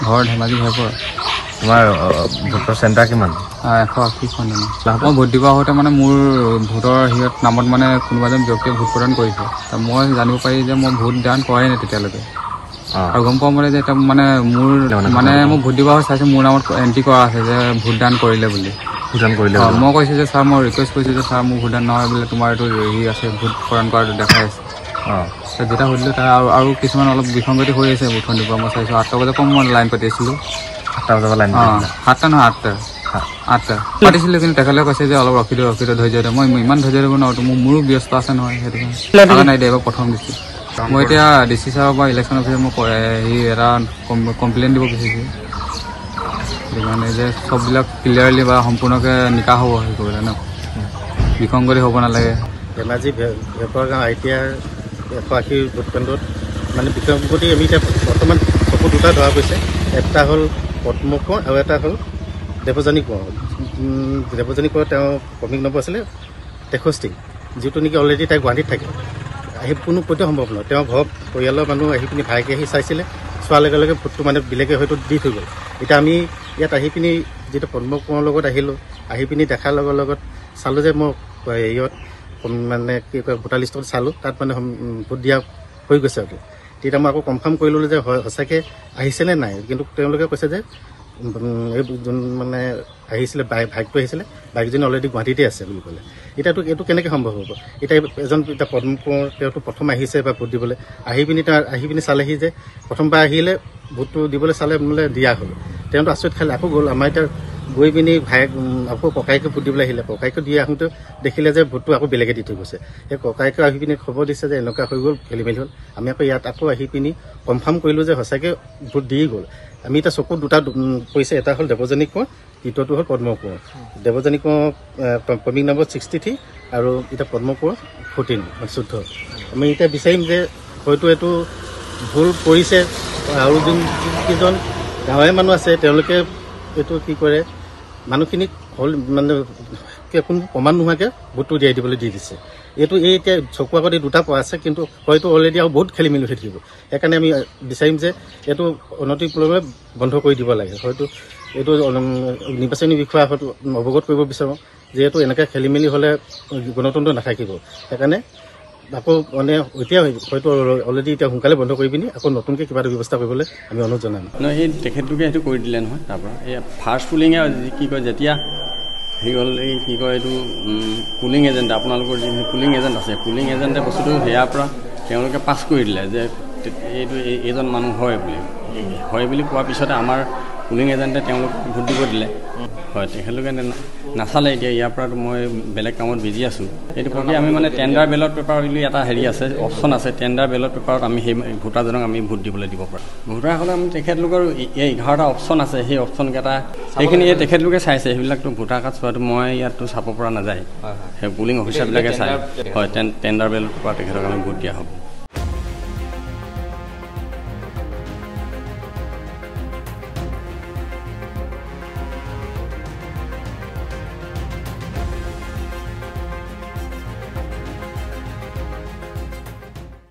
ঘৰ ধেমাজি ঘৰ পৰা তোমাৰ ভোটৰ চেণ্টাৰ কিমান 180খন মই ভোট দিব আহোঁতে মানে মোৰ ভোটৰ হেৰিয়ত নামত মানে কোনোবা এজন ব্যক্তিয়ে ভোট প্ৰদান কৰিছে মই জানিব পাৰি যে মই ভোট দান কৰাই নাই তেতিয়ালৈকে আৰু গম পোৱা মতে যে এটা মানে মোৰ মানে মই ভোট দিব চাইছোঁ মোৰ নামত এণ্ট্ৰি কৰা আছে যে ভোটদান কৰিলে বুলি মই কৈছোঁ যে ছাৰ মই ৰিকুৱেষ্ট কৰিছোঁ যে ছাৰ মোৰ ভোটদান নহয় বোলে তোমাৰ এইটো হেৰি আছে ভোট প্ৰদান কৰাটো দেখাই আছে যেতিয়া সুধিলোঁ তাৰ আৰু কিছুমান অলপ বিসংগতি হৈ আছে ভোটখন দিব মই চাইছোঁ 8টা বজাৰ পৰা মই লাইন পাতি আছিলোঁ 8টা বজাৰ পৰা লাইন 7টা নহয় 8টা পাতিছিলোঁ কিন্তু তেখেতলোকে কৈছে যে অলপ ৰখি দিয়ক ধৈৰ্য দিয়ক মই ইমান ধৈৰ্য দিব নোৱাৰোঁ মোৰো ব্যস্ত আছে নহয় সেইটো কাৰণে নাই এইবাৰ প্ৰথম দিছোঁ মই এতিয়া DC ছাৰৰ পৰা ইলেকশ্যন অফিচত মই এটা কমপ্লেইন দিব বিচাৰিছোঁ সেইটো কাৰণে যে চববিলাক ক্লিয়াৰলি বা সম্পূৰ্ণকৈ নিকা হ'ব সেই কৰিলে ন বিসংগতি হ'ব নালাগে ধেমাজি ভেপৰ গাঁও ITR 180 ভোট কেন্দ্ৰত মানে বিসংগতি আমি এতিয়া বৰ্তমান চকু দুটা ধৰা গৈছে এটা হ'ল পদ্ম কোঁৱৰ আৰু এটা হ'ল দেৱযানী কোঁৱৰ দেৱযানী কোঁৱৰ তেওঁ ক্ৰমিক নম্বৰ আছিলে 63 যিটো নেকি অলৰেডি তাই গুৱাহাটীত থাকে আহি কোনো পধ্যে সম্ভৱ নহয় তেওঁ ঘৰৰ পৰিয়ালৰ মানুহ আহি পিনি ভাইকে আহি চাইছিলে চোৱাৰ লগে লগে ভোটটো মানে বেলেগে হয়তো দি থৈ গ'ল এতিয়া আমি ইয়াত আহি পিনি যিটো পদ্ম কোঁৱৰৰ লগত আহিলোঁ আহি পিনি দেখাৰ লগত চালোঁ যে মই হেৰিয়ত মানে কি কয় ভোটাৰ লিষ্টত চালোঁ তাত মানে ভোট দিয়া হৈ গৈছে আৰু তেতিয়া মই আকৌ কনফাৰ্ম কৰি ল'লোঁ যে হয় সঁচাকৈ আহিছেনে নাই কিন্তু তেওঁলোকে কৈছে যে এই যোন মানে আহিছিলে বাইকটো আহিছিলে বাইকজনী অলৰেডি গুৱাহাটীতে আছে বুলি ক'লে এতিয়াতো এইটো কেনেকৈ সম্ভৱ হ'ব এতিয়া পদ্ম কোঁৱৰ তেওঁতো প্ৰথম আহিছে বা ভোট দিবলৈ আহি পিনি চালেহি যে প্ৰথমবাৰ আহিলে ভোটটো দিবলৈ চালে বোলে দিয়া হ'ল তেওঁতো আচৰিত খালে আকৌ গ'ল আমাৰ এতিয়া গৈ পিনি ভাইক আকৌ ককাইকে ভোট দিবলৈ আহিলে ককাইকে দি আহোঁতে দেখিলে যে ভোটটো আকৌ বেলেগে দি থৈ গৈছে সেই ককাইকে আহি পিনি খবৰ দিছে যে এনেকুৱা হৈ গ'ল খেলি মেলি হ'ল আমি আকৌ ইয়াত আকৌ আহি পিনি কনফাৰ্ম কৰিলোঁ যে সঁচাকৈ ভোট দি গ'ল আমি এতিয়া চকুত দুটা পৰিছে এটা হ'ল দেৱযানী কোঁৱৰ দ্বিতীয়টো হ'ল পদ্ম কোঁৱৰ দেৱযানী কোঁৱৰ ক্ৰমিক নম্বৰ 63 আৰু এতিয়া পদ্ম কোঁৱৰ 14 14 আমি এতিয়া বিচাৰিম যে হয়তো এইটো ভুল কৰিছে আৰু যোনকেইজন গাঁৱৰে মানুহ আছে তেওঁলোকে এইটো কি কৰে মানুহখিনিক হ'ল মানে কোনো প্ৰমাণ নোহোৱাকৈ ভোটটো দিয়াই দিবলৈ দি দিছে এইটো এতিয়া চকুৰ আগতে দুটা পোৱা আছে কিন্তু হয়তো অলৰেডি আৰু বহুত খেলি মেলি হৈ থাকিব সেইকাৰণে আমি বিচাৰিম যে এইটো অনতিপলমে বন্ধ কৰি দিব লাগে হয়তো এইটো নিৰ্বাচনী বিষয়া হয়তো অৱগত কৰিব বিচাৰোঁ যে এইটো এনেকৈ খেলি মেলি হ'লে গণতন্ত্ৰ নাথাকিব সেইকাৰণে আকৌ মানে এতিয়া হয়তো অলৰেডি এতিয়া সোনকালে বন্ধ কৰি পিনি আকৌ নতুনকৈ কিবা এটা ব্যৱস্থা কৰিবলৈ আমি অনুৰোধ জনাম নহয় সেই তেখেতলোকে সেইটো কৰি দিলে নহয় তাৰপৰা এই ফাৰ্ষ্ট পুলিঙে কি কয় যেতিয়া হেৰি হ'ল এই কি কয় এইটো পুলিং এজেণ্ট আপোনালোকৰ যি পুলিং এজেণ্ট আছে পুলিং এজেণ্টে বস্তুটো সেয়াৰ পৰা তেওঁলোকে পাছ কৰি দিলে যে এইটো এইজন মানুহ হয় বুলি কোৱাৰ পিছতে আমাৰ পুলিং এজেণ্টে তেওঁলোক ভোট দিব দিলে হয় তেখেতলোকে নাচালে এতিয়া ইয়াৰ পৰাতো মই বেলেগ কামত বিজি আছোঁ এইটো প্ৰতি আমি মানে টেণ্ডাৰ বেলট পেপাৰ বুলি এটা হেৰি আছে অপশ্যন আছে টেণ্ডাৰ বেলট পেপাৰত আমি সেই ভোটাৰজনক আমি ভোট দিবলৈ দিব পাৰোঁ ভোটাৰসকলে আমি তেখেতলোকৰ এই 11টা অপশ্যন আছে সেই অপশ্যনকেইটা সেইখিনি তেখেতলোকে চাইছে সেইবিলাকতো ভোটাৰ কাৰ্ড চোৱাটো মই ইয়াততো চাব পৰা নাযায় সেই পুলিং অফিচাৰবিলাকে চাই হয় টেণ্ডাৰ বেলট পেপাৰ তেখেতক আমি ভোট দিয়া হ'ব